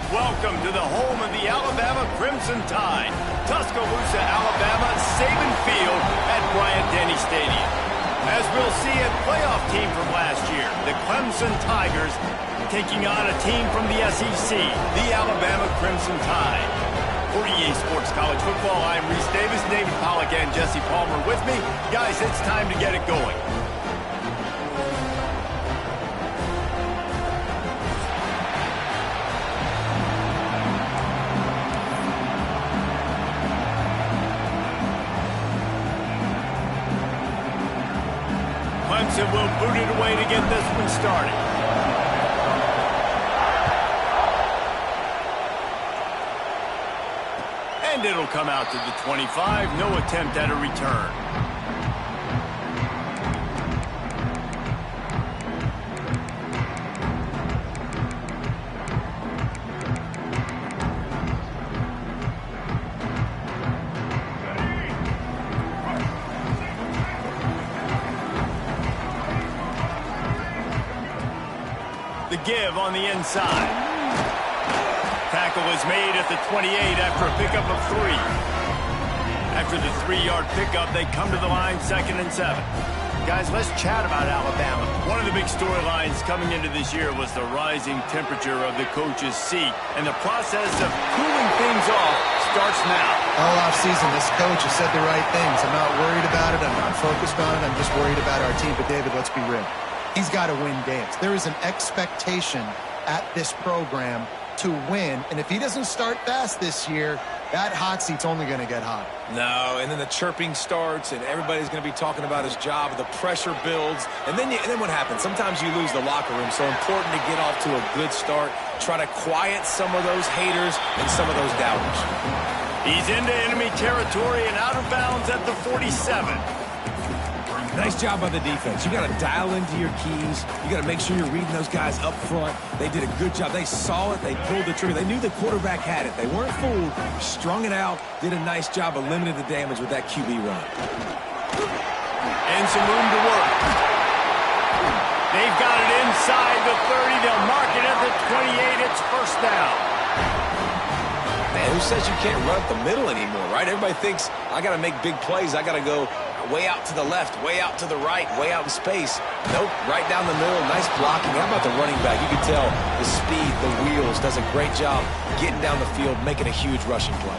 Welcome to the home of the Alabama Crimson Tide. Tuscaloosa, Alabama, Saban Field at Bryant-Denny Stadium. As we'll see, a playoff team from last year, the Clemson Tigers, taking on a team from the SEC, the Alabama Crimson Tide. For EA Sports College Football, I'm Reese Davis, David Pollack, and Jesse Palmer with me. Guys, it's time to get it going. Clemson will boot it away to get this one started. And it'll come out to the 25. No attempt at a return. The give on the inside. Tackle is made at the 28 after a pickup of 3. After the 3-yard pickup, they come to the line 2nd and 7. Guys, let's chat about Alabama. One of the big storylines coming into this year was the rising temperature of the coach's seat, and the process of cooling things off starts now. All offseason, this coach has said the right things. I'm not worried about it. I'm not focused on it. I'm just worried about our team. But, David, let's be real. He's got to win games. There is an expectation at this program to win, and if he doesn't start fast this year, that hot seat's only going to get hot. No, and then the chirping starts, and everybody's going to be talking about his job. The pressure builds, and then what happens? Sometimes you lose the locker room, so important to get off to a good start. Try to quiet some of those haters and some of those doubters. He's into enemy territory and out of bounds at the 47. Nice job by the defense. You got to dial into your keys. You got to make sure you're reading those guys up front. They did a good job. They saw it. They pulled the trigger. They knew the quarterback had it. They weren't fooled. Strung it out. Did a nice job of limiting the damage with that QB run. And some room to work. They've got it inside the 30. They'll mark it at the 28. It's first down. Man, who says you can't run up the middle anymore, right? Everybody thinks, I got to make big plays. I got to go way out to the left, way out to the right, way out in space. Nope, right down the middle. Nice blocking. How about the running back? You can tell the speed, the wheels, does a great job getting down the field, making a huge rushing play.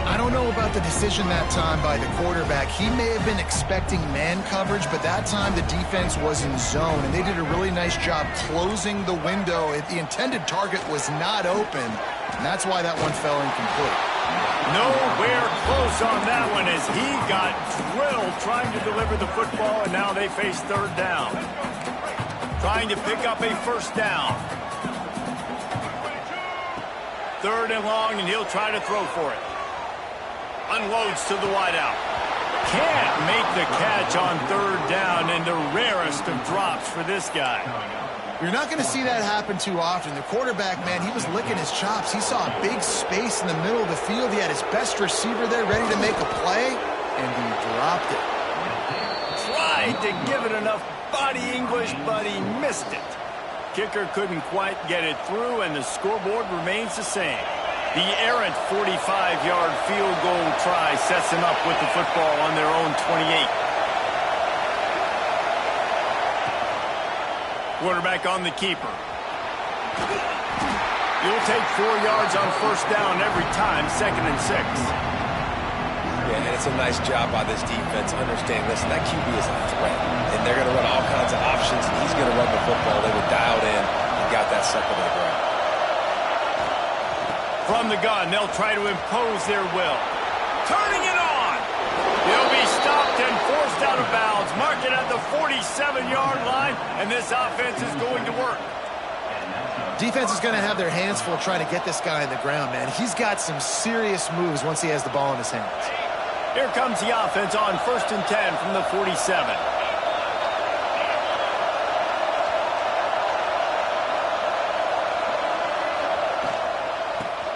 I don't know about the decision that time by the quarterback. He may have been expecting man coverage, but that time the defense was in zone, and they did a really nice job closing the window. The intended target was not open, and that's why that one fell incomplete. Nowhere close on that one as he got drilled trying to deliver the football, and now they face third down. Trying to pick up a first down. 3rd and long, and he'll try to throw for it. Unloads to the wideout. Can't make the catch on 3rd down, and the rarest of drops for this guy. You're not going to see that happen too often. The quarterback, man, he was licking his chops. He saw a big space in the middle of the field. He had his best receiver there ready to make a play, and he dropped it. Tried to give it enough body English, but he missed it. Kicker couldn't quite get it through, and the scoreboard remains the same. The errant 45-yard field goal try sets him up with the football on their own 28. Quarterback on the keeper. You'll take 4 yards on first down every time, 2nd and 6. Yeah, and it's a nice job by this defense. Understand, listen, that QB is a threat, and they're going to run all kinds of options, and he's going to run the football. They were dialed in and got that sucker to the ground. From the gun, they'll try to impose their will. Turning it on. He'll be stopped and forced out of bounds. Mark it at the 47-yard line, and this offense is going to work. Defense is going to have their hands full trying to get this guy on the ground, man. He's got some serious moves once he has the ball in his hands. Here comes the offense on 1st and 10 from the 47.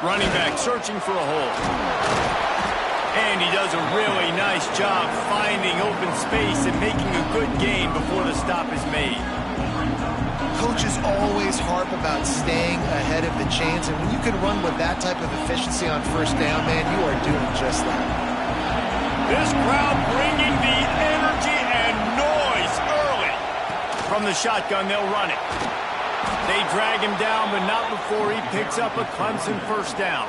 Running back searching for a hole. And he does a really nice job finding open space and making a good gain before the stop is made. coaches always harp about staying ahead of the chains, and when you can run with that type of efficiency on first down, man, you are doing just that. This crowd bringing the energy and noise early. From the shotgun, they'll run it. They drag him down, but not before he picks up a Clemson first down.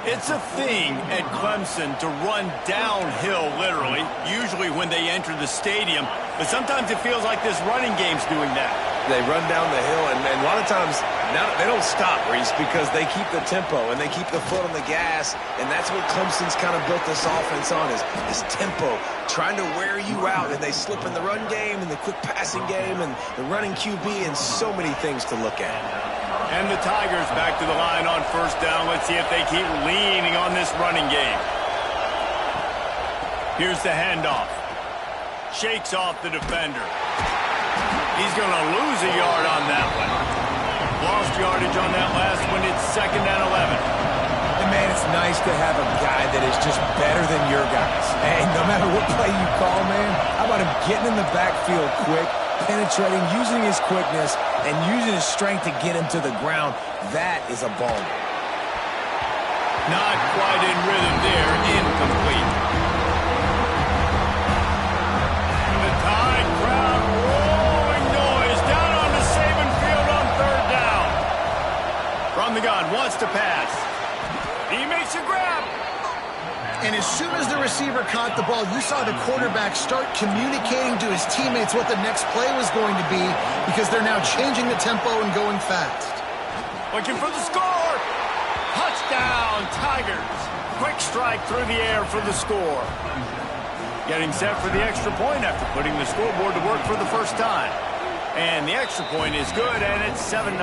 It's a thing at Clemson to run downhill, literally, usually when they enter the stadium. But sometimes it feels like this running game's doing that. They run down the hill, and a lot of times now they don't stop, Reese, because they keep the tempo and they keep the foot on the gas, and that's what Clemson's kind of built this offense on, is this tempo, trying to wear you out, and they slip in the run game and the quick passing game and the running QB, and so many things to look at. And the Tigers back to the line on first down. Let's see if they keep leaning on this running game. Here's the handoff. Shakes off the defender. He's going to lose a yard on that one. Lost yardage on that last one. It's 2nd and 11. And, man, it's nice to have a guy that is just better than your guys. Hey, no matter what play you call, man, how about him getting in the backfield quick, penetrating, using his quickness, and using his strength to get him to the ground? That is a ball. Not quite in rhythm there. Incomplete. The Tide crowd rolling noise down onto Saban Field on 3rd down. From the gun, wants to pass. He makes a grab. And as soon as the receiver caught the ball, you saw the quarterback start communicating to his teammates what the next play was going to be, because they're now changing the tempo and going fast. Looking for the score. Touchdown, Tigers. Quick strike through the air for the score. Getting set for the extra point after putting the scoreboard to work for the first time. And the extra point is good, and it's 7-0.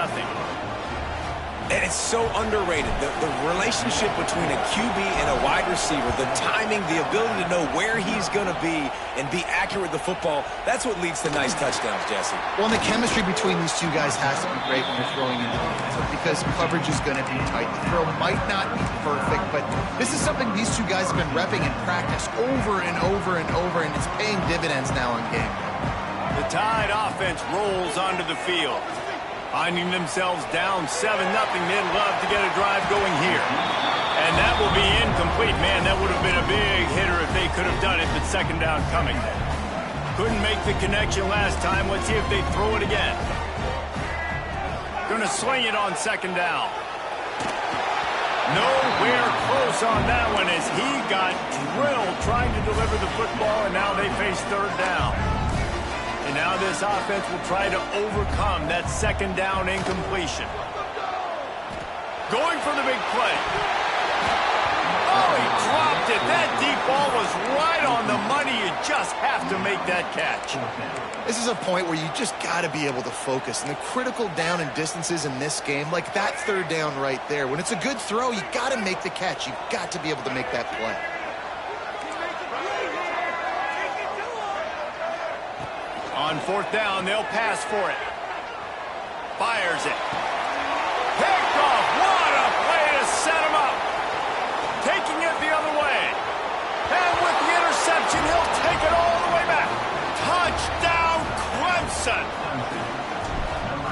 And it's so underrated. The relationship between a QB and a wide receiver, the timing, the ability to know where he's going to be and be accurate with the football, that's what leads to nice touchdowns, Jesse. Well, and the chemistry between these two guys has to be great when you're throwing into the end zone, because coverage is going to be tight. The throw might not be perfect, but this is something these two guys have been repping in practice over and over and over, and it's paying dividends now in game. The Tide offense rolls onto the field. Finding themselves down 7-0, they'd love to get a drive going here. And that will be incomplete. Man, that would have been a big hitter if they could have done it, but 2nd down coming. Couldn't make the connection last time. Let's see if they throw it again. Gonna swing it on 2nd down. Nowhere close on that one as he got drilled trying to deliver the football, and now they face 3rd down. And now this offense will try to overcome that 2nd down incompletion. Going for the big play. Oh, he dropped it. That deep ball was right on the money. You just have to make that catch. This is a point where you just got to be able to focus. And the critical down and distances in this game, like that 3rd down right there, when it's a good throw, you got to make the catch. You've got to be able to make that play. On 4th down, they'll pass for it. Fires it. Picked off. What a play to set him up. Taking it the other way. And with the interception, he'll take it all the way back. Touchdown, Clemson.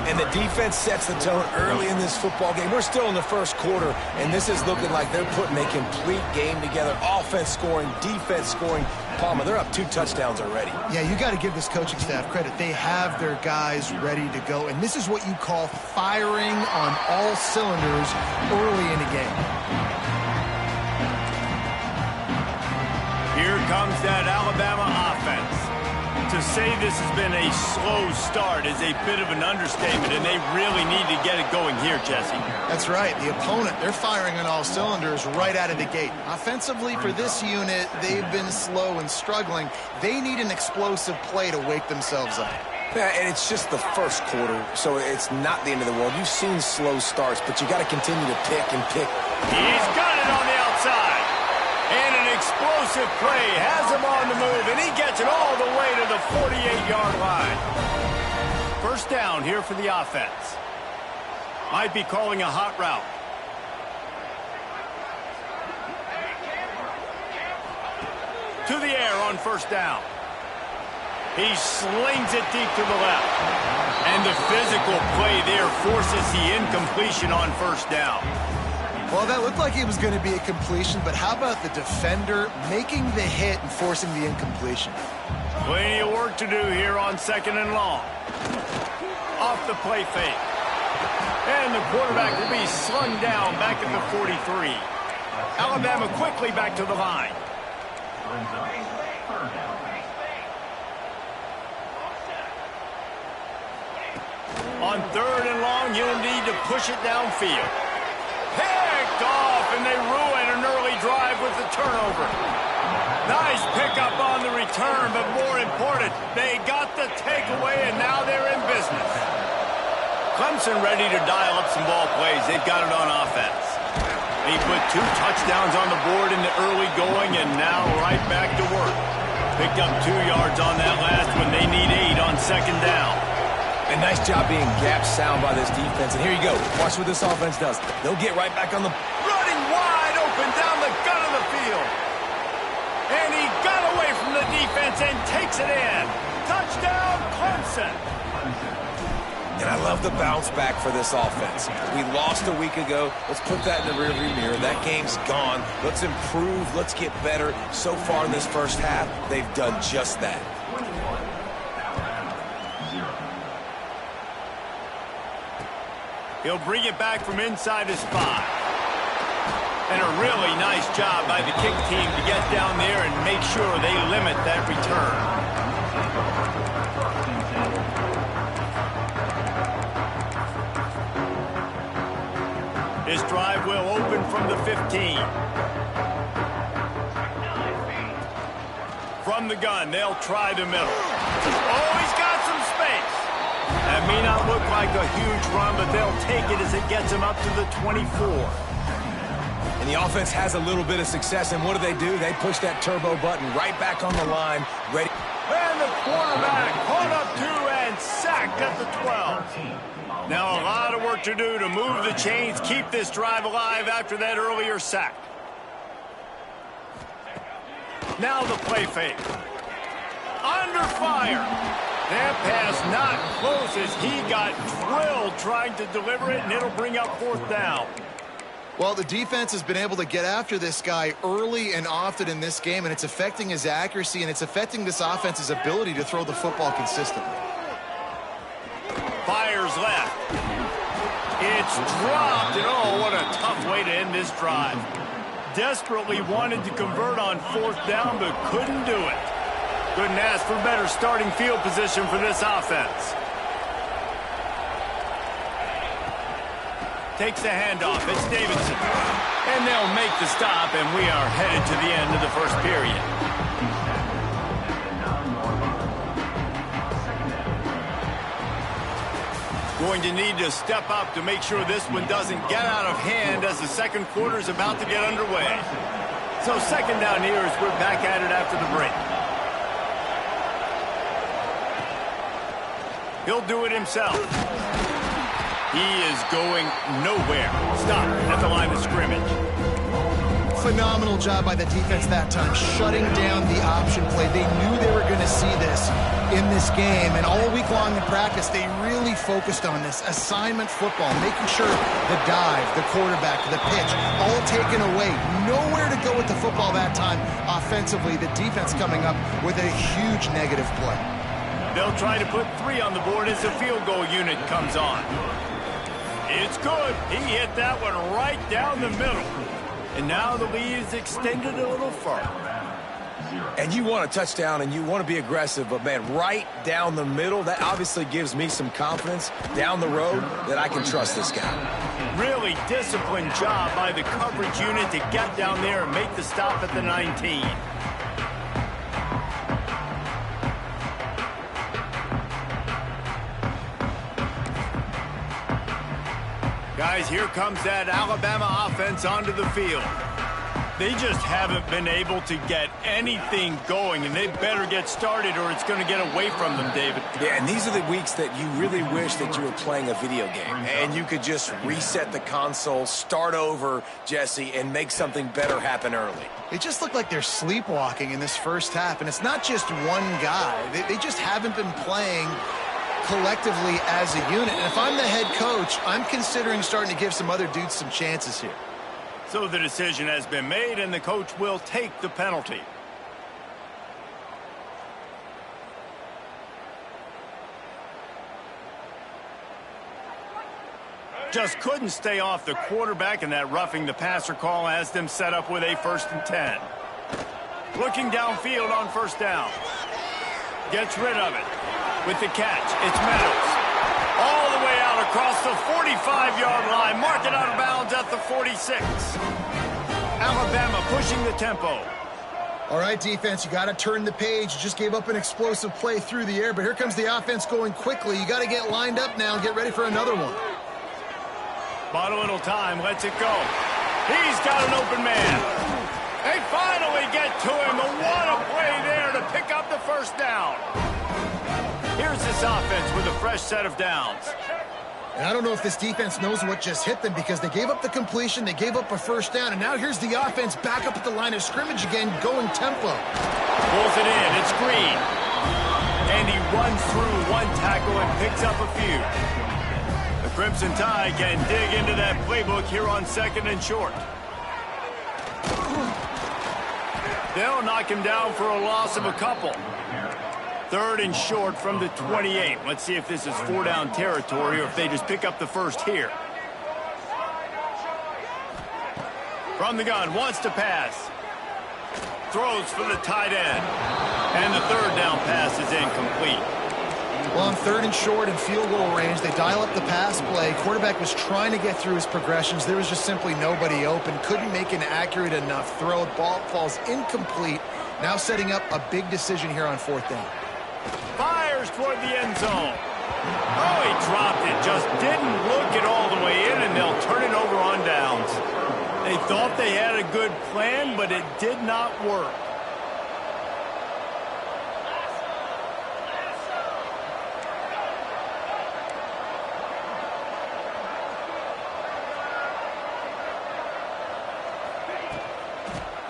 And the defense sets the tone early in this football game. We're still in the first quarter, and this is looking like they're putting a complete game together. Offense scoring, defense scoring. Palmer, they're up 2 touchdowns already. Yeah, you got to give this coaching staff credit. They have their guys ready to go, and this is what you call firing on all cylinders early in a game. Here comes that Alabama offense. To say this has been a slow start is a bit of an understatement, and they really need to get it going here, Jesse. That's right. The opponent, they're firing on all cylinders right out of the gate. Offensively, for this unit, they've been slow and struggling. They need an explosive play to wake themselves up. Yeah, and it's just the first quarter, so it's not the end of the world. You've seen slow starts, but you got to continue to pick and pick. He's got it on the outside. And an explosive play has him on the move, and he gets it all the way to the 48-yard line. First down here for the offense. Might be calling a hot route. To the air on first down. He slings it deep to the left. And the physical play there forces the incompletion on first down. Well, that looked like it was going to be a completion, but how about the defender making the hit and forcing the incompletion? Plenty of work to do here on 2nd and long. Off the play fake. And the quarterback will be slung down back at the 43. Alabama quickly back to the line. On 3rd and long, you'll need to push it downfield. Picked off, and they ruin an early drive with the turnover. Nice pickup on the return, but more important, they got the takeaway, and now they're in business. Clemson ready to dial up some ball plays. They've got it on offense. He put 2 touchdowns on the board in the early going, and now right back to work. Picked up 2 yards on that last one. They need 8 on 2nd down. A nice job being gap sound by this defense. And here you go. Watch what this offense does. They'll get right back on the... Running wide open down the gut of the field. And he got away from the defense and takes it in. Touchdown, Clemson. And I love the bounce back for this offense. We lost a week ago. Let's put that in the rearview mirror. That game's gone. Let's improve. Let's get better. So far in this first half, they've done just that. He'll bring it back from inside his 5. And a really nice job by the kick team to get down there and make sure they limit that return. This drive will open from the 15. From the gun, they'll try the middle. Oh, he's got some space. That may not look like a huge run, but they'll take it as it gets them up to the 24. And the offense has a little bit of success, and what do? They push that turbo button right back on the line, ready. And the quarterback caught up 2 and sacked at the 12. Now a lot of work to do to move the chains, keep this drive alive after that earlier sack. Now the play fake. Under fire. That pass not close as he got drilled trying to deliver it, and it'll bring up 4th down. Well, the defense has been able to get after this guy early and often in this game, and it's affecting his accuracy, and it's affecting this offense's ability to throw the football consistently. Fires left. It's dropped, and oh, what a tough way to end this drive. Desperately wanted to convert on 4th down, but couldn't do it. Couldn't ask for better starting field position for this offense. Takes the handoff. It's Davidson. And they'll make the stop, and we are headed to the end of the first period. Going to need to step up to make sure this one doesn't get out of hand as the second quarter is about to get underway. So 2nd down here as we're back at it after the break. He'll do it himself. He is going nowhere. Stop at the line of scrimmage. Phenomenal job by the defense that time, shutting down the option play. They knew they were going to see this in this game, and all week long in practice, they really focused on this assignment football, making sure the dive, the quarterback, the pitch, all taken away. Nowhere to go with the football that time offensively. The defense coming up with a huge negative play. They'll try to put 3 on the board as the field goal unit comes on. It's good. He hit that one right down the middle. And now the lead is extended a little further. And you want a touchdown and you want to be aggressive, but man, right down the middle, that obviously gives me some confidence down the road that I can trust this guy. Really disciplined job by the coverage unit to get down there and make the stop at the 19. Guys, here comes that Alabama offense onto the field. They just haven't been able to get anything going, and they better get started or it's going to get away from them, David. Yeah, and these are the weeks that you really wish that you were playing a video game and you could just reset the console, start over, Jesse, and make something better happen early. They just look like they're sleepwalking in this first half, and it's not just one guy. They just haven't been playing collectively as a unit. And if I'm the head coach, I'm considering starting to give some other dudes some chances here. So the decision has been made, and the coach will take the penalty. Just couldn't stay off the quarterback, and that roughing the passer call has them set up with a 1st and 10. Looking downfield on 1st down. Gets rid of it. With the catch, it's Meadows. All the way out across the 45-yard line. Mark it out of bounds at the 46. Alabama pushing the tempo. All right, defense, you got to turn the page. You just gave up an explosive play through the air, but here comes the offense going quickly. You got to get lined up now and get ready for another one. Bought a little time, lets it go. He's got an open man. They finally get to him. What a play there to pick up the 1st down. Here's this offense with a fresh set of downs. And I don't know if this defense knows what just hit them because they gave up the completion, they gave up a 1st down, and now here's the offense back up at the line of scrimmage again, going tempo. Pulls it in, it's Green. And he runs through one tackle and picks up a few. The Crimson Tide can dig into that playbook here on 2nd and short. They'll knock him down for a loss of a couple. 3rd and short from the 28. Let's see if this is 4-down territory or if they just pick up the 1st here. From the gun, wants to pass. Throws for the tight end. And the 3rd down pass is incomplete. Well, on 3rd and short and field goal range, they dial up the pass play. Quarterback was trying to get through his progressions. There was just simply nobody open. Couldn't make an accurate enough throw. Ball falls incomplete. Now setting up a big decision here on 4th down. Fires toward the end zone. Oh, he dropped it. Just didn't look it all the way in, and they'll turn it over on downs. They thought they had a good plan, but it did not work.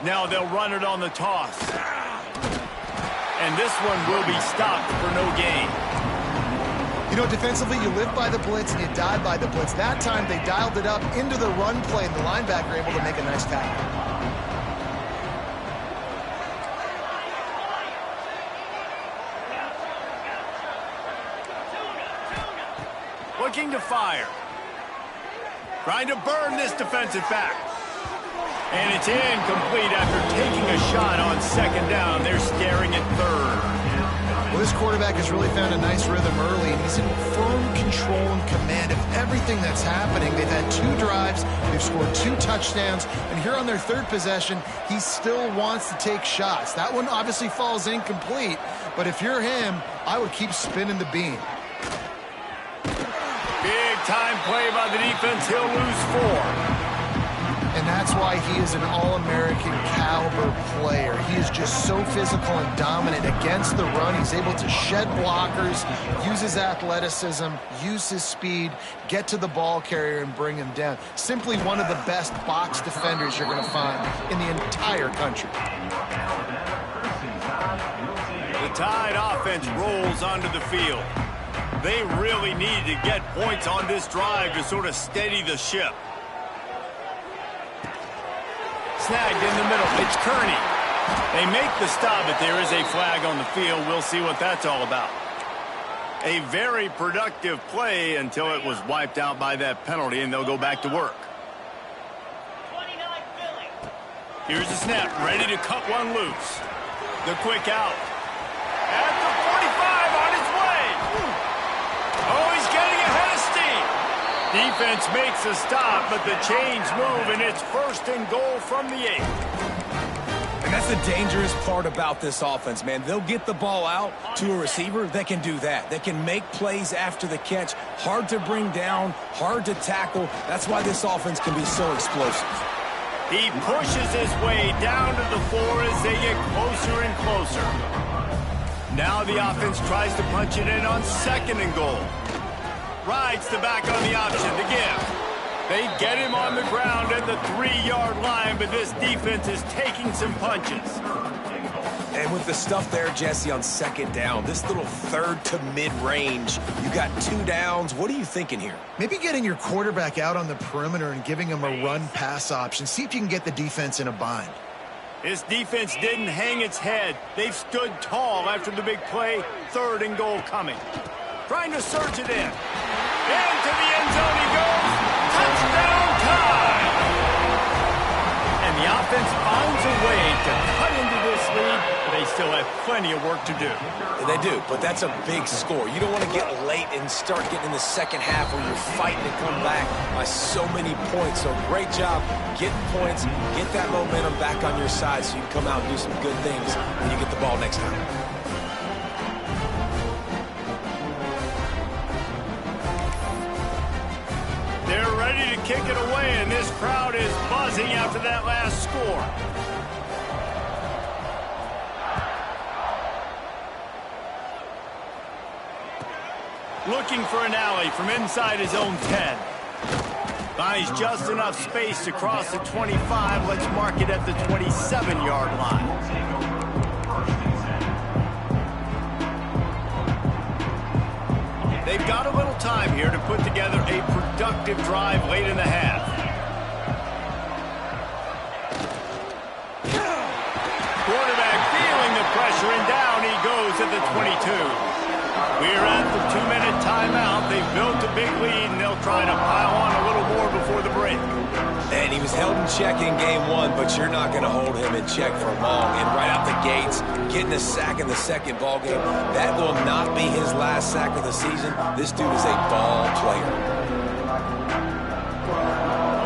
Now they'll run it on the toss. And this one will be stopped for no gain. You know, defensively, you live by the blitz and you die by the blitz. That time, they dialed it up into the run play, and the linebacker able to make a nice tackle. Looking to fire. Trying to burn this defensive back. And it's incomplete after taking a shot on 2nd down. They're staring at 3rd. Well, this quarterback has really found a nice rhythm early, and he's in firm control and command of everything that's happening. They've had 2 drives, they've scored 2 touchdowns, and here on their 3rd possession, he still wants to take shots. That one obviously falls incomplete, but if you're him, I would keep spinning the beam. Big time play by the defense. He'll lose 4. And that's why he is an All-American caliber player. He is just so physical and dominant against the run. He's able to shed blockers, use his athleticism, use his speed, get to the ball carrier and bring him down. Simply one of the best box defenders you're going to find in the entire country. The Tide offense rolls onto the field. They really need to get points on this drive to sort of steady the ship. Snagged in the middle. It's Kearney. They make the stop, but there is a flag on the field. We'll see what that's all about. A very productive play until it was wiped out by that penalty, and they'll go back to work. Here's the snap. Ready to cut one loose. The quick out. At the 45 on his way. Oh, he's getting ahead of steam. Defense makes a stop, but the chains move, and it's 1st and goal from the 8. And that's the dangerous part about this offense, man. They'll get the ball out to a receiver that can do that. They can make plays after the catch. Hard to bring down, hard to tackle. That's why this offense can be so explosive. He pushes his way down to the floor as they get closer and closer. Now the offense tries to punch it in on 2nd and goal. Rides the back on the option to give. They get him on the ground at the 3-yard line, but this defense is taking some punches. And with the stuff there, Jesse, on 2nd down, this little 3rd to mid-range, you got 2 downs. What are you thinking here? Maybe getting your quarterback out on the perimeter and giving him a run-pass option. See if you can get the defense in a bind. This defense didn't hang its head. They've stood tall after the big play. 3rd and goal coming. Trying to surge it in. Into the end zone he goes. Touchdown time! And the offense finds a way to cut into this lead, but they still have plenty of work to do. They do, but that's a big score. You don't want to get late and start getting in the second half where you're fighting to come back by so many points. So great job getting points, get that momentum back on your side so you can come out and do some good things when you get the ball next time. They're ready to kick it away, and this crowd is buzzing after that last score. Looking for an alley from inside his own 10. Finds just enough space to cross the 25. Let's mark it at the 27-yard line. They've got a little time here to put together a productive drive late in the half. Quarterback feeling the pressure, and down he goes at the 22. We're at the 2-minute timeout. They've built a big lead, and they'll try to pile on a little more before the break. And he was held in check in game 1, but you're not going to hold him in check for long. And right out the gates, getting a sack in the 2nd ball game, that will not be his last sack of the season. This dude is a ball player.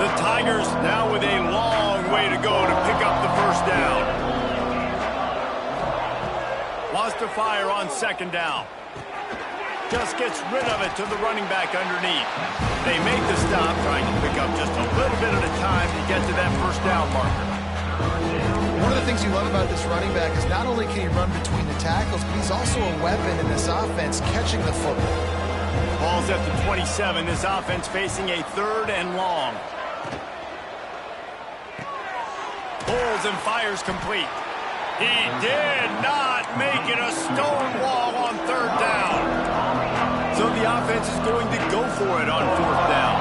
The Tigers now with a long way to go to pick up the 1st down. Lost to fire on 2nd down. Just gets rid of it to the running back underneath. They make the stop, trying to pick up just a little bit at a time to get to that 1st down marker. One of the things you love about this running back is not only can he run between the tackles, but he's also a weapon in this offense catching the football. Ball's at the 27. This offense facing a 3rd and long. Pulls and fires complete. He did not make it a stone wall on 3rd down. So the offense is going to go for it on 4th down.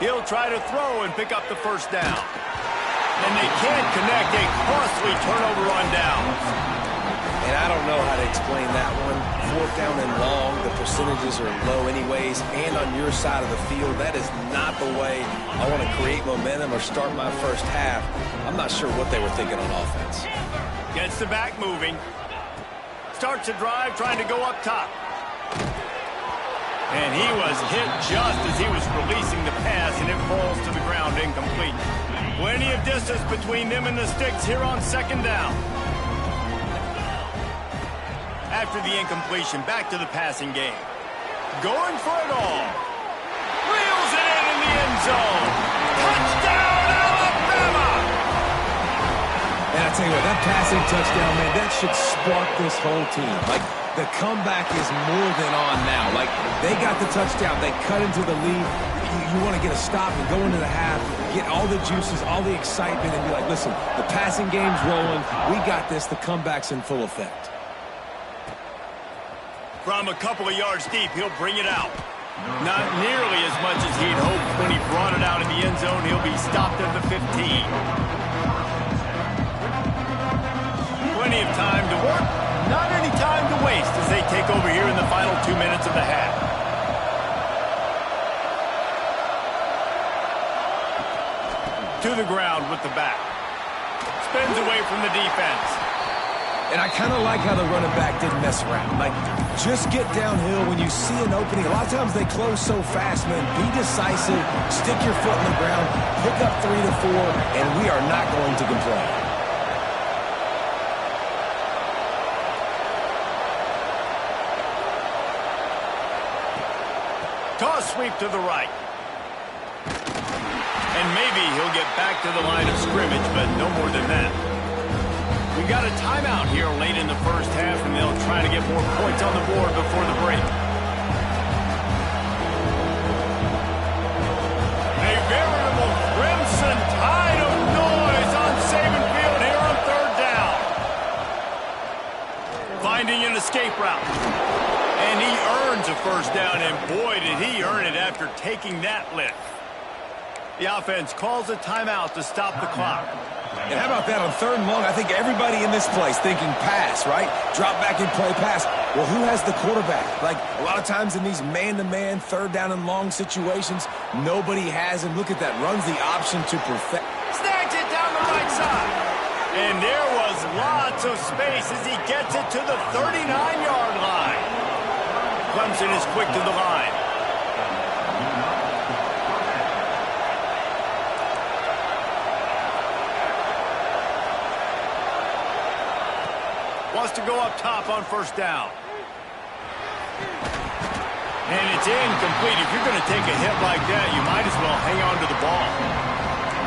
He'll try to throw and pick up the 1st down. And they can't connect. A costly turnover on downs. And I don't know how to explain that one. 4th down and long, the percentages are low anyways, and on your side of the field, that is not the way I want to create momentum or start my 1st half. I'm not sure what they were thinking on offense. Gets the back moving. Starts a drive trying to go up top. And he was hit just as he was releasing the pass, and it falls to the ground incomplete. Plenty of distance between them and the sticks here on 2nd down. After the incompletion, back to the passing game. Going for it all. Reels it in the end zone. Touchdown, Alabama! And I tell you what, that passing touchdown, man, that should spark this whole team. Like, the comeback is more than on now. Like, they got the touchdown. They cut into the lead. You want to get a stop and go into the half, get all the juices, all the excitement, and be like, listen, the passing game's rolling. We got this. The comeback's in full effect. From a couple of yards deep, he'll bring it out. Not nearly as much as he'd hoped when he brought it out in the end zone. He'll be stopped at the 15. Plenty of time to work. Not any time to waste as they take over here in the final 2 minutes of the half. To the ground with the back. Spins away from the defense. And I kind of like how the running back didn't mess around. Like, just get downhill when you see an opening. A lot of times they close so fast, man. Be decisive, stick your foot in the ground, pick up 3 to 4, and we are not going to complain. Toss sweep to the right. And maybe he'll get back to the line of scrimmage, but no more than that. We got a timeout here late in the first half, and they'll try to get more points on the board before the break. A veritable Clemson tide of noise on Saban Field here on third down. Finding an escape route. And he earns a first down, and boy, did he earn it after taking that lift. The offense calls a timeout to stop the clock. And how about that on third and long? I think everybody in this place thinking pass, right? Drop back and play pass. Well, who has the quarterback? Like, a lot of times in these man-to-man, third down and long situations, nobody has him. Look at that. Runs the option to perfect. Snags it down the right side. And there was lots of space as he gets it to the 39-yard line. Clemson is quick to the line. Wants to go up top on first down. And it's incomplete. If you're going to take a hit like that, you might as well hang on to the ball.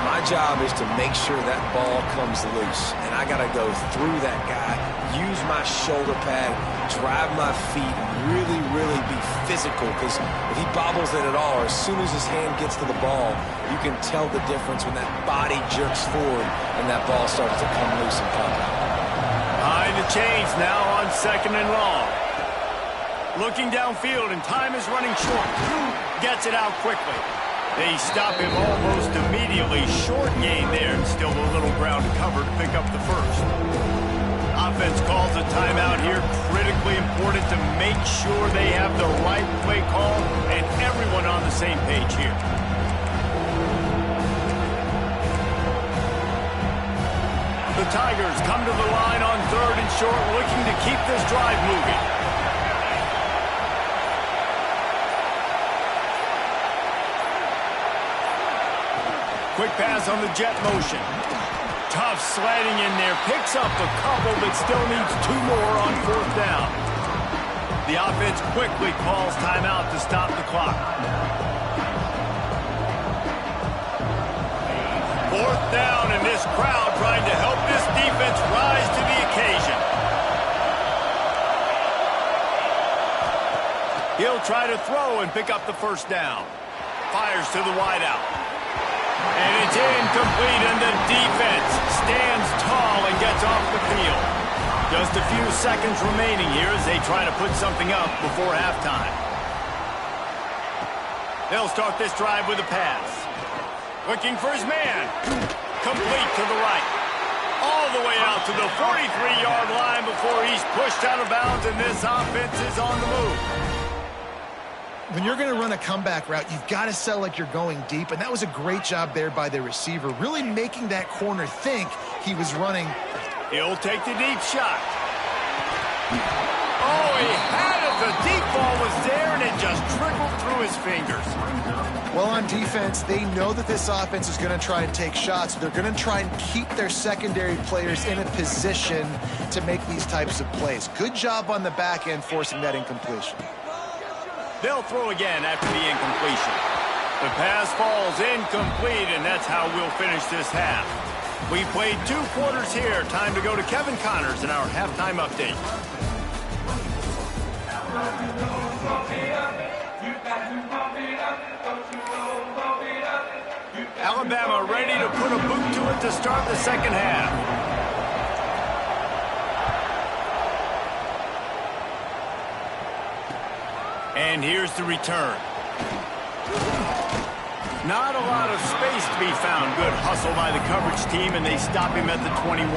My job is to make sure that ball comes loose. And I got to go through that guy, use my shoulder pad, drive my feet, and really be physical. Because if he bobbles it at all, or as soon as his hand gets to the ball, you can tell the difference when that body jerks forward and that ball starts to come loose and pop out. Behind the chains now on second and long. Looking downfield, and time is running short. Gets it out quickly. They stop him almost immediately. Short gain there, and still a little ground to cover to pick up the first. Offense calls a timeout here. Critically important to make sure they have the right play call and everyone on the same page here. The Tigers come to the line on third and short, looking to keep this drive moving. Quick pass on the jet motion. Tough sliding in there. Picks up a couple, but still needs two more on fourth down. The offense quickly calls timeout to stop the clock. Fourth down, and this crowd trying to help this defense rise to the occasion. He'll try to throw and pick up the first down. Fires to the wideout. And it's incomplete, and the defense stands tall and gets off the field. Just a few seconds remaining here as they try to put something up before halftime. They'll start this drive with a pass. Looking for his man. Complete to the right. All the way out to the 43-yard line before he's pushed out of bounds, and this offense is on the move. When you're going to run a comeback route, you've got to sell like you're going deep, and that was a great job there by the receiver, really making that corner think he was running. He'll take the deep shot. Oh, he had it. The deep ball was there, and it just trickled through his fingers. Well, on defense, they know that this offense is going to try and take shots. They're going to try and keep their secondary players in a position to make these types of plays. Good job on the back end forcing that incompletion. They'll throw again after the incompletion. The pass falls incomplete, and that's how we'll finish this half. We played 2 quarters here. Time to go to Kevin Connors in our halftime update. Alabama ready to put a boot to it to start the second half. And here's the return. Not a lot of space to be found. Good hustle by the coverage team, and they stop him at the 21.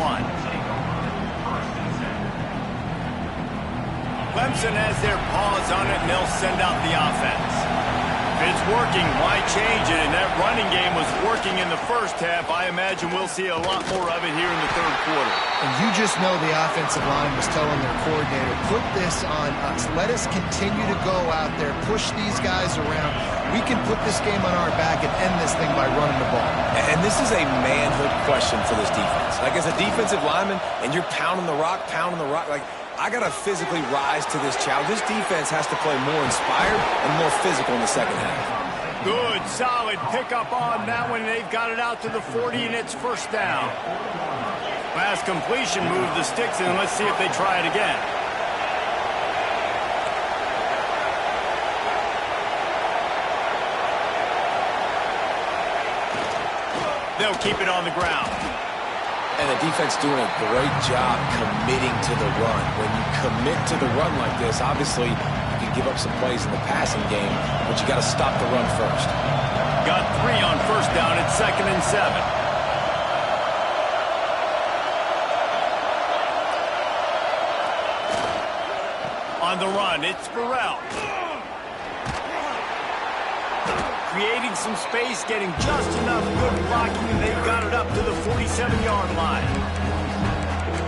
Clemson has their paws on it, and they'll send out the offense. If it's working, why change it? And that running game was working in the first half. I imagine we'll see a lot more of it here in the third quarter. And you just know the offensive line was telling their coordinator, put this on us. Let us continue to go out there, push these guys around. We can put this game on our back and end this thing by running the ball. And this is a manhood question for this defense. Like, as a defensive lineman, and you're pounding the rock, like, I got to physically rise to this challenge. This defense has to play more inspired and more physical in the second half. Good, solid pickup on that one. They've got it out to the 40, and it's first down. Pass completion, move the sticks, and let's see if they try it again. They'll keep it on the ground. And the defense doing a great job committing to the run. When you commit to the run like this, obviously you can give up some plays in the passing game, but you got to stop the run first. Got 3 on first down. It's 2nd and 7. On the run, it's Burrell. Creating some space, getting just enough good blocking, and they've got it up to the 47-yard line.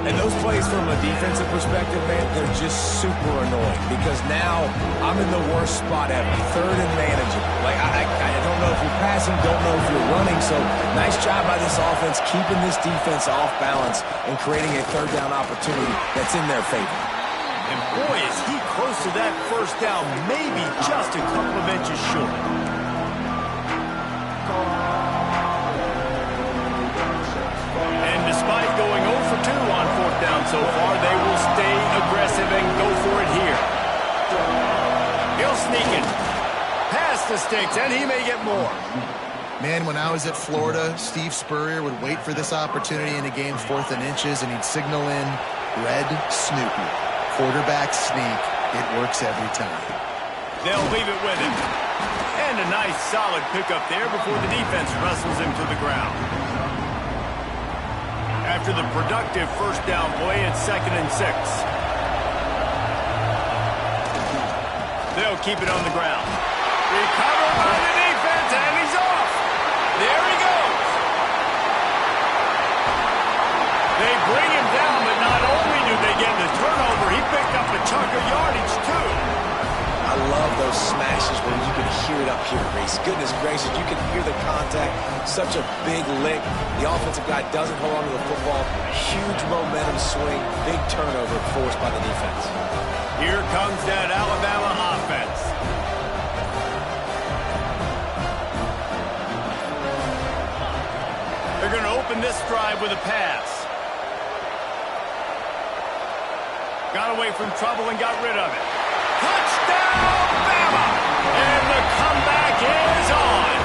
And those plays from a defensive perspective, man, they're just super annoying because now I'm in the worst spot ever, 3rd and manageable. Like, I don't know if you're passing, don't know if you're running, so nice job by this offense keeping this defense off balance and creating a 3rd down opportunity that's in their favor. And boy, is he close to that first down, maybe just a couple of inches short. And despite going 0 for 2 on 4th down so far, they will stay aggressive and go for it here. He'll sneak it. Past the sticks, and he may get more. Man, when I was at Florida, Steve Spurrier would wait for this opportunity in a game 4th and inches, and he'd signal in red Snoopy. Quarterback sneak. It works every time. They'll leave it with him. And a nice solid pickup there before the defense wrestles him to the ground. After the productive first down play, it's 2nd and 6. They'll keep it on the ground. Recovered by the defense, and he's off. There he goes. They bring him down, but not only do they get the turnover, he picked up a chunk of yardage, too. I love those smashes where you can hear it up here, Reese. Goodness gracious, you can hear the contact. Such a big lick. The offensive guy doesn't hold on to the football. Huge momentum swing. Big turnover forced by the defense. Here comes that Alabama offense. They're going to open this drive with a pass. Got away from trouble and got rid of it. Touchdown, Bama! And the comeback is on.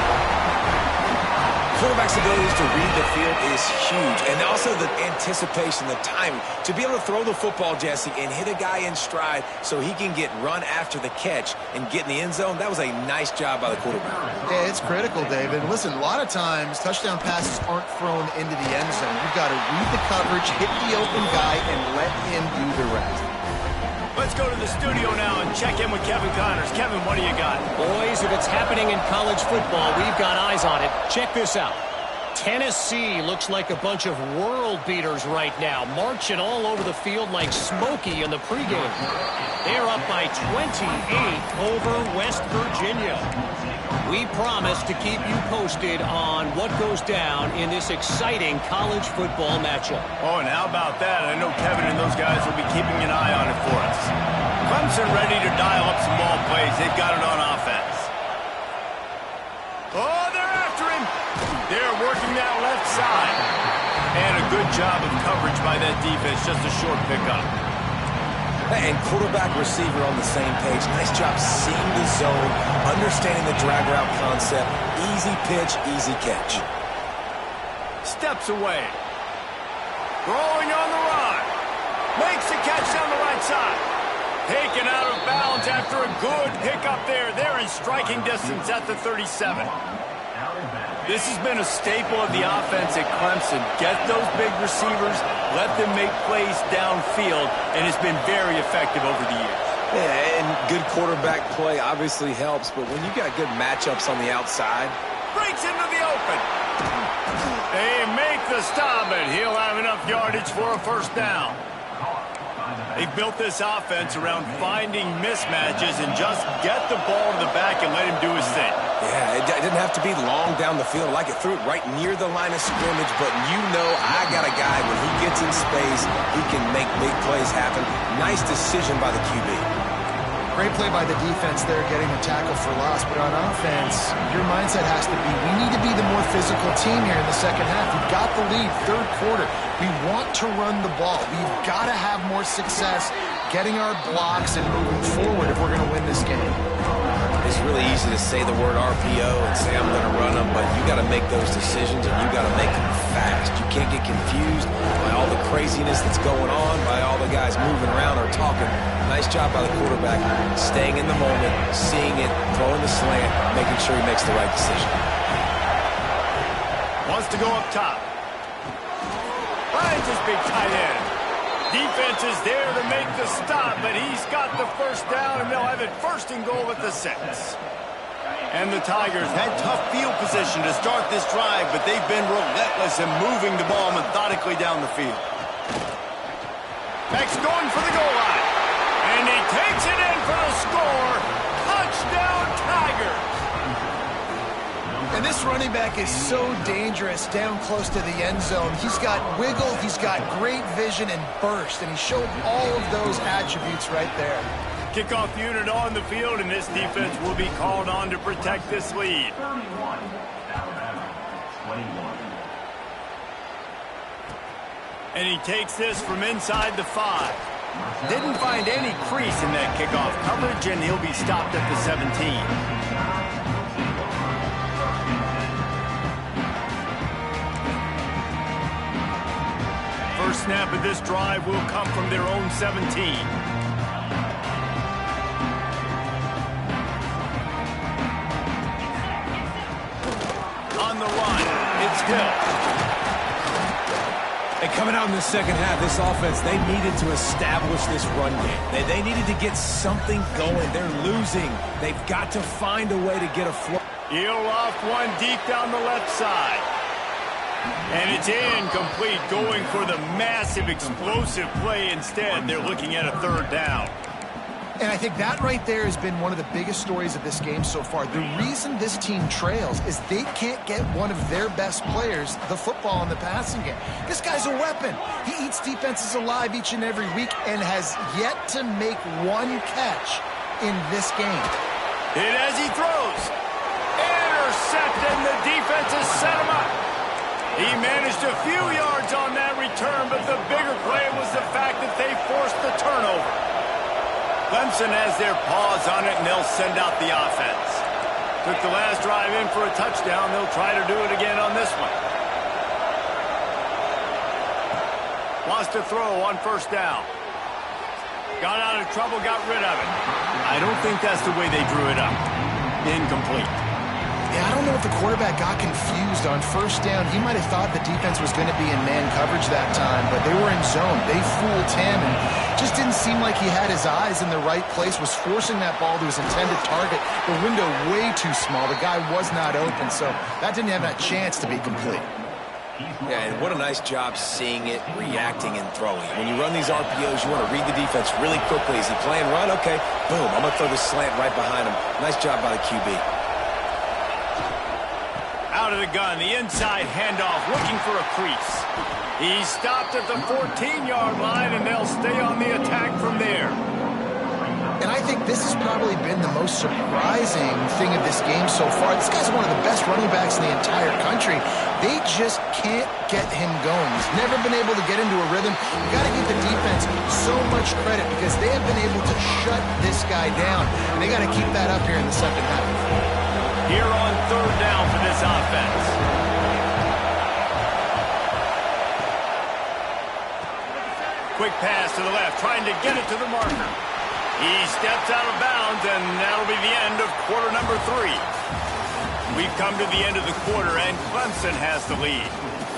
Quarterback's abilities to read the field is huge. And also the anticipation, the timing. To be able to throw the football, Jesse, and hit a guy in stride so he can get run after the catch and get in the end zone, that was a nice job by the quarterback. Yeah, it's critical, David. Listen, a lot of times touchdown passes aren't thrown into the end zone. You've got to read the coverage, hit the open guy, and let him do the rest. Let's go to the studio now and check in with Kevin Connors. Kevin, what do you got? Boys, if it's happening in college football, we've got eyes on it. Check this out. Tennessee looks like a bunch of world beaters right now, marching all over the field like Smokey in the pregame. They're up by 28 over West Virginia. We promise to keep you posted on what goes down in this exciting college football matchup. Oh, and how about that? I know Kevin and those guys will be keeping an eye on it for us. Clemson ready to dial up some ball plays. They've got it on offense. Oh, they're after him. They're working that left side. And a good job of coverage by that defense. Just a short pickup. And quarterback receiver on the same page. Nice job seeing the zone, understanding the drag route concept. Easy pitch, easy catch. Steps away. Throwing on the run. Makes the catch down the right side. Taken out of bounds after a good pickup there. They're in striking distance at the 37. This has been a staple of the offense at Clemson. Get those big receivers, let them make plays downfield, and it's been very effective over the years. Yeah, and good quarterback play obviously helps, but when you got good matchups on the outside. Breaks into the open. They make the stop, and he'll have enough yardage for a first down. They built this offense around finding mismatches and just get the ball to the back and let him do his thing. Yeah, it didn't have to be long down the field. I like it, threw it right near the line of scrimmage, but you know I got a guy, when he gets in space, he can make big plays happen. Nice decision by the QB. Great play by the defense there, getting the tackle for loss. But on offense, your mindset has to be, we need to be the more physical team here in the second half. We've got the lead, third quarter. We want to run the ball. We've got to have more success getting our blocks and moving forward if we're going to win this game. It's really easy to say the word RPO and say I'm going to run them, but you got to make those decisions and you got to make them fast. You can't get confused by all the craziness that's going on, by all the guys moving around or talking. Nice job by the quarterback, staying in the moment, seeing it, throwing the slant, making sure he makes the right decision. Wants to go up top. Finds his big tight end. Defense is there to make the stop, but he's got the first down, and they'll have it first and goal at the 6. And the Tigers had tough field position to start this drive, but they've been relentless in moving the ball methodically down the field. Max going for the goal line. And he takes it in for the score. Touchdown, Tigers. And this running back is so dangerous down close to the end zone. He's got wiggle, he's got great vision and burst, and he showed all of those attributes right there. Kickoff unit on the field, and this defense will be called on to protect this lead. 31, Alabama, 21. And he takes this from inside the 5. Didn't find any crease in that kickoff coverage, and he'll be stopped at the 17. First snap of this drive will come from their own 17. On the run, it's Hill. And coming out in the second half, this offense, they needed to establish this run game. They needed to get something going. They're losing. They've got to find a way to get a flow. He'll off one deep down the left side. And it's incomplete, going for the massive, explosive play instead. They're looking at a third down. And I think that right there has been one of the biggest stories of this game so far. The reason this team trails is they can't get one of their best players the football in the passing game. This guy's a weapon. He eats defenses alive each and every week and has yet to make one catch in this game. Hit as he throws. Intercepted, and the defense has set him up. He managed a few yards on that return, but the bigger play was the fact that they forced the turnover. Clemson has their paws on it, and they'll send out the offense. Took the last drive in for a touchdown. They'll try to do it again on this one. Wants to throw on first down. Got out of trouble, got rid of it. I don't think that's the way they drew it up. Incomplete. Yeah, I don't know if the quarterback got confused on first down. He might have thought the defense was going to be in man coverage that time, but they were in zone. They fooled him and just didn't seem like he had his eyes in the right place, was forcing that ball to his intended target. The window way too small. The guy was not open, so that didn't have that chance to be complete. Yeah, and what a nice job seeing it, reacting, and throwing. When you run these RPOs, you want to read the defense really quickly. Is he playing run? Okay, boom, I'm going to throw the slant right behind him. Nice job by the QB. Out of the gun, the inside handoff, looking for a crease. He stopped at the 14-yard line, and they'll stay on the attack from there. And I think this has probably been the most surprising thing of this game so far. This guy's one of the best running backs in the entire country. They just can't get him going. He's never been able to get into a rhythm. You've got to give the defense so much credit because they have been able to shut this guy down. And they got to keep that up here in the second half. Here on third down for this offense. Quick pass to the left, trying to get it to the marker. He steps out of bounds, and that'll be the end of quarter number 3. We've come to the end of the quarter, and Clemson has the lead.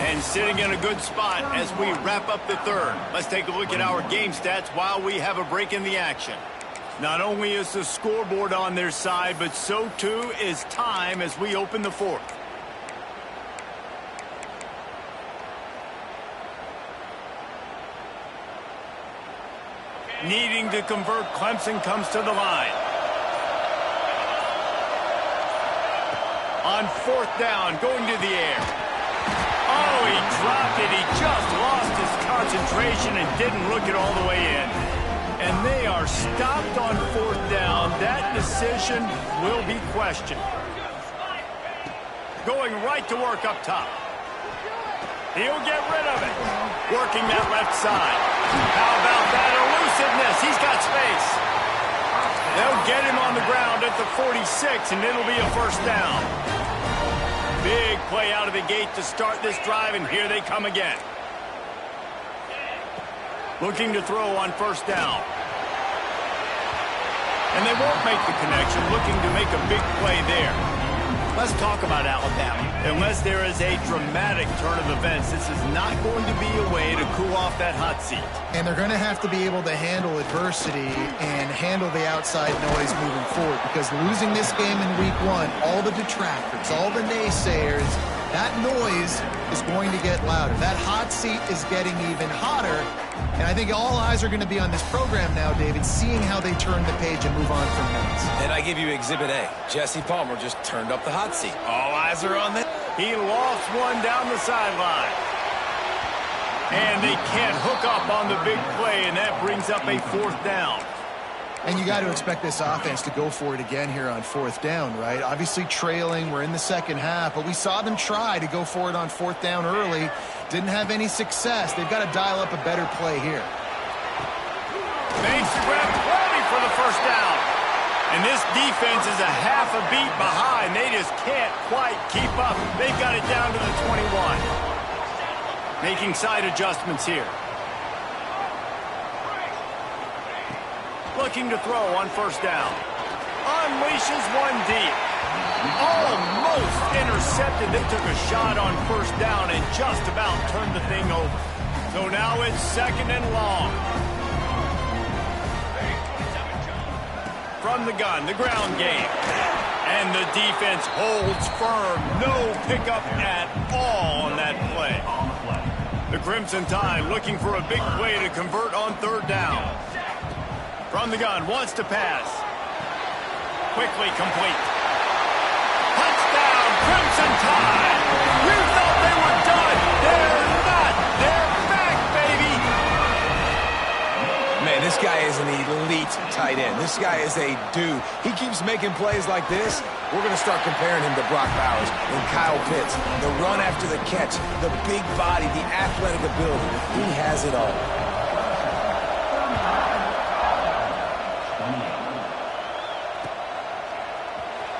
And sitting in a good spot as we wrap up the third. Let's take a look at our game stats while we have a break in the action. Not only is the scoreboard on their side, but so too is time as we open the fourth. Needing to convert, Clemson comes to the line. On 4th down, going to the air. Oh, he dropped it. He just lost his concentration and didn't look it all the way in. And they are stopped on 4th down. That decision will be questioned. Going right to work up top. He'll get rid of it. Working that left side. How about that elusiveness? He's got space. They'll get him on the ground at the 46, and it'll be a 1st down. Big play out of the gate to start this drive, and here they come again. Looking to throw on 1st down. And they won't make the connection, looking to make a big play there. Let's talk about Alabama. Unless there is a dramatic turn of events, this is not going to be a way to cool off that hot seat. And they're going to have to be able to handle adversity and handle the outside noise moving forward, because losing this game in week 1, all the detractors, all the naysayers, that noise is going to get louder. That hot seat is getting even hotter. And I think all eyes are going to be on this program now, David, seeing how they turn the page and move on from Memphis. And I give you Exhibit A. Jesse Palmer just turned up the hot seat. All eyes are on that. He lost one down the sideline. And they can't hook up on the big play, and that brings up a 4th down. And you got to expect this offense to go for it again here on 4th down, right? Obviously trailing, we're in the second half, but we saw them try to go for it on 4th down early. Didn't have any success. They've got to dial up a better play here. Makes the grab plenty for the 1st down. And this defense is a half a beat behind. They just can't quite keep up. They've got it down to the 21. Making side adjustments here. Looking to throw on 1st down. Unleashes one deep. Almost intercepted. They took a shot on 1st down and just about turned the thing over. So now it's 2nd and long. From the gun, the ground game. And the defense holds firm. No pickup at all on that play. The Crimson Tide looking for a big play to convert on 3rd down. From the gun, wants to pass. Quickly complete. Touchdown, Crimson Tide! You thought they were done. They're not. They're back, baby! Man, this guy is an elite tight end. This guy is a dude. He keeps making plays like this. We're going to start comparing him to Brock Bowers and Kyle Pitts. The run after the catch, the big body, the athletic ability. He has it all.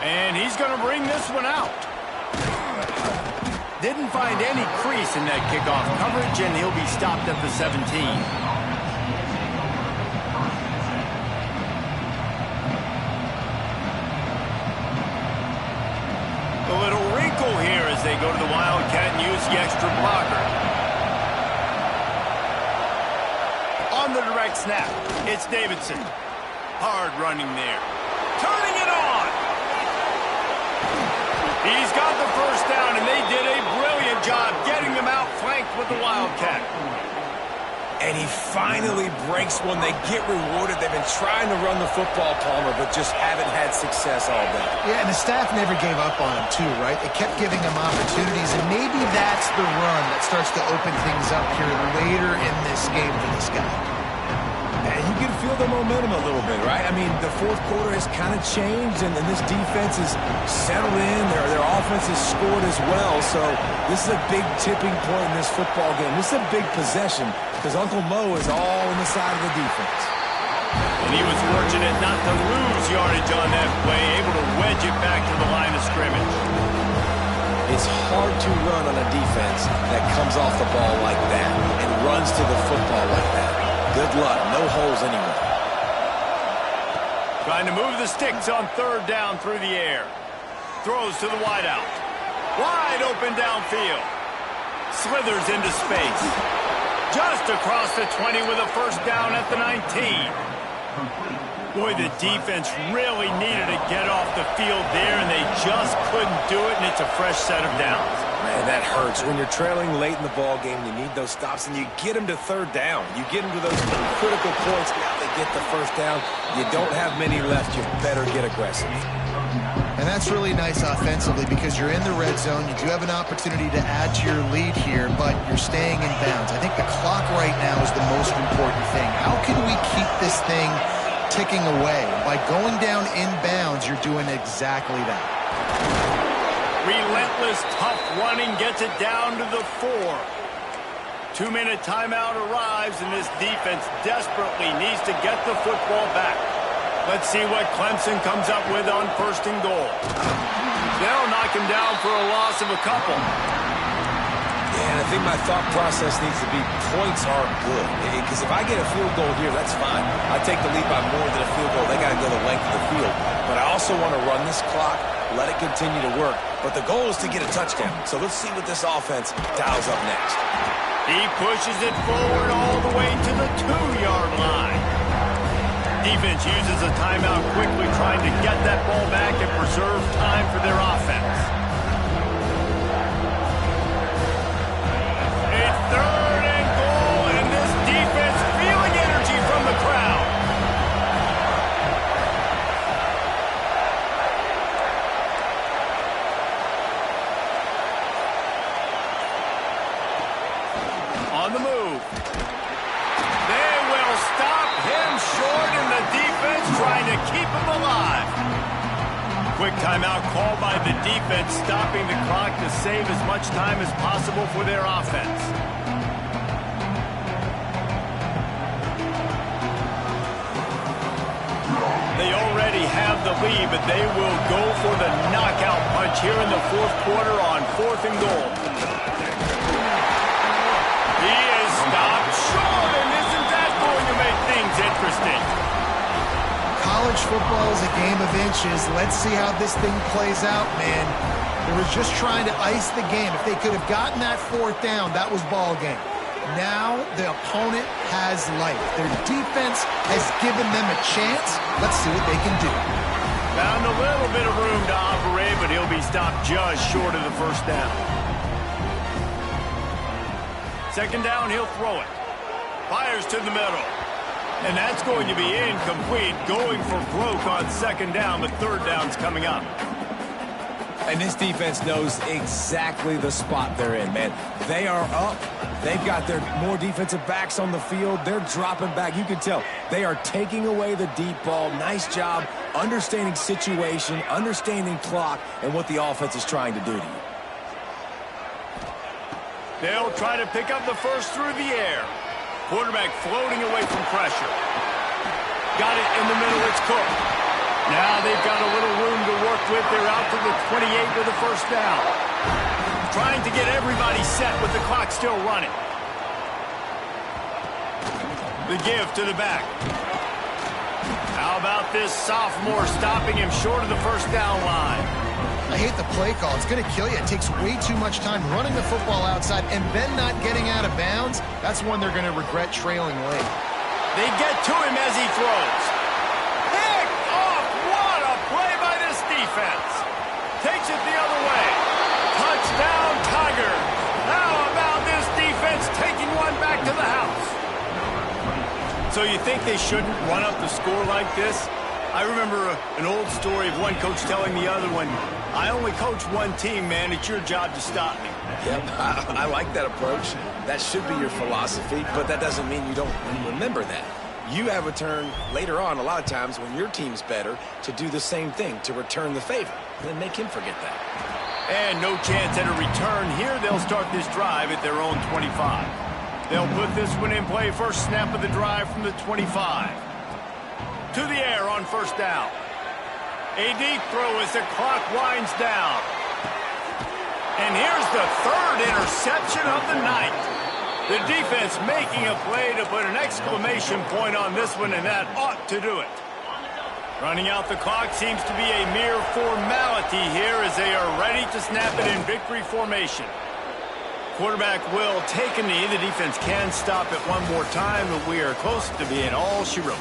And he's going to bring this one out. Didn't find any crease in that kickoff coverage, and he'll be stopped at the 17. A little wrinkle here as they go to the Wildcat and use the extra blocker. On the direct snap, it's Davidson. Hard running there. Turning it on. He's got the 1st down, and they did a brilliant job getting him out flanked with the Wildcat. And he finally breaks one. They get rewarded. They've been trying to run the football, Palmer, but just haven't had success all day. Yeah, and the staff never gave up on him, too, right? They kept giving him opportunities, and maybe that's the run that starts to open things up here later in this game for this guy. And you can feel the momentum a little bit, right? I mean, the 4th quarter has kind of changed, and this defense is settled in. Their offense has scored as well, so this is a big tipping point in this football game. This is a big possession because Uncle Mo is all on the side of the defense. And he was fortunate not to lose yardage on that play, able to wedge it back to the line of scrimmage. It's hard to run on a defense that comes off the ball like that and runs to the football like that. Good luck. No holes anywhere. Trying to move the sticks on 3rd down through the air. Throws to the wideout. Wide open downfield. Slithers into space. Just across the 20 with a 1st down at the 19. Boy, the defense really needed to get off the field there, and they just couldn't do it, and it's a fresh set of downs. Man, that hurts. When you're trailing late in the ball game, you need those stops, and you get them to 3rd down. You get them to those critical points. Now they get the first down. You don't have many left. You better get aggressive. And that's really nice offensively because you're in the red zone. You do have an opportunity to add to your lead here, but you're staying in bounds. I think the clock right now is the most important thing. How can we keep this thing ticking away? By going down in bounds, you're doing exactly that. Relentless, tough running gets it down to the 4. 2-minute timeout arrives, and this defense desperately needs to get the football back. Let's see what Clemson comes up with on 1st and goal. They'll knock him down for a loss of a couple. Yeah, and I think my thought process needs to be points are good. Because if I get a field goal here, that's fine. I take the lead by more than a field goal. They got to go the length of the field. But I also want to run this clock, let it continue to work. But the goal is to get a touchdown. So let's see what this offense dials up next. He pushes it forward all the way to the 2-yard line. Defense uses a timeout quickly, trying to get that ball back and preserve time for their offense. A 3rd and goal, and this defense feeling energy from the crowd. On the move. They will stop him short, and the defense trying to keep him alive. Quick timeout called by the defense, stopping the clock to save as much time as possible for their offense. They already have the lead, but they will go for the knockout punch here in the 4th quarter on 4th and goal. He is stopped short, and isn't that going to make things interesting? College football is a game of inches. Let's see how this thing plays out, man. They were just trying to ice the game. If they could have gotten that 4th down, that was ball game. Now the opponent has life. Their defense has given them a chance. Let's see what they can do. Found a little bit of room to operate, but he'll be stopped just short of the 1st down. 2nd down, he'll throw it. Fires to the middle. And that's going to be incomplete. Going for broke on 2nd down, but 3rd down's coming up. And this defense knows exactly the spot they're in, man. They are up. They've got their more defensive backs on the field. They're dropping back. You can tell they are taking away the deep ball. Nice job understanding situation, understanding clock, and what the offense is trying to do to you. They'll try to pick up the first through the air. Quarterback floating away from pressure. Got it in the middle. It's Cook. Now they've got a little room to work with. They're out to the 28 with the 1st down. Trying to get everybody set with the clock still running. The give to the back. How about this sophomore stopping him short of the 1st down line? I hate the play call. It's going to kill you. It takes way too much time running the football outside and then not getting out of bounds. That's one they're going to regret trailing late. They get to him as he throws. Picked off. What a play by this defense. Takes it the other way. Touchdown, Tiger. How about this defense taking one back to the house? So you think they shouldn't run up the score like this? I remember an old story of one coach telling the other one, I only coach one team, man. It's your job to stop me. Yep, I like that approach. That should be your philosophy, but that doesn't mean you don't remember that. You have a turn later on, a lot of times, when your team's better, to do the same thing, to return the favor. And then make him forget that. And no chance at a return here. They'll start this drive at their own 25. They'll put this one in play. First snap of the drive from the 25. To the air on 1st down. A deep throw as the clock winds down. And here's the 3rd interception of the night. The defense making a play to put an exclamation point on this one, and that ought to do it. Running out the clock seems to be a mere formality here as they are ready to snap it in victory formation. Quarterback will take a knee. The defense can stop it one more time, but we are close to being all she wrote.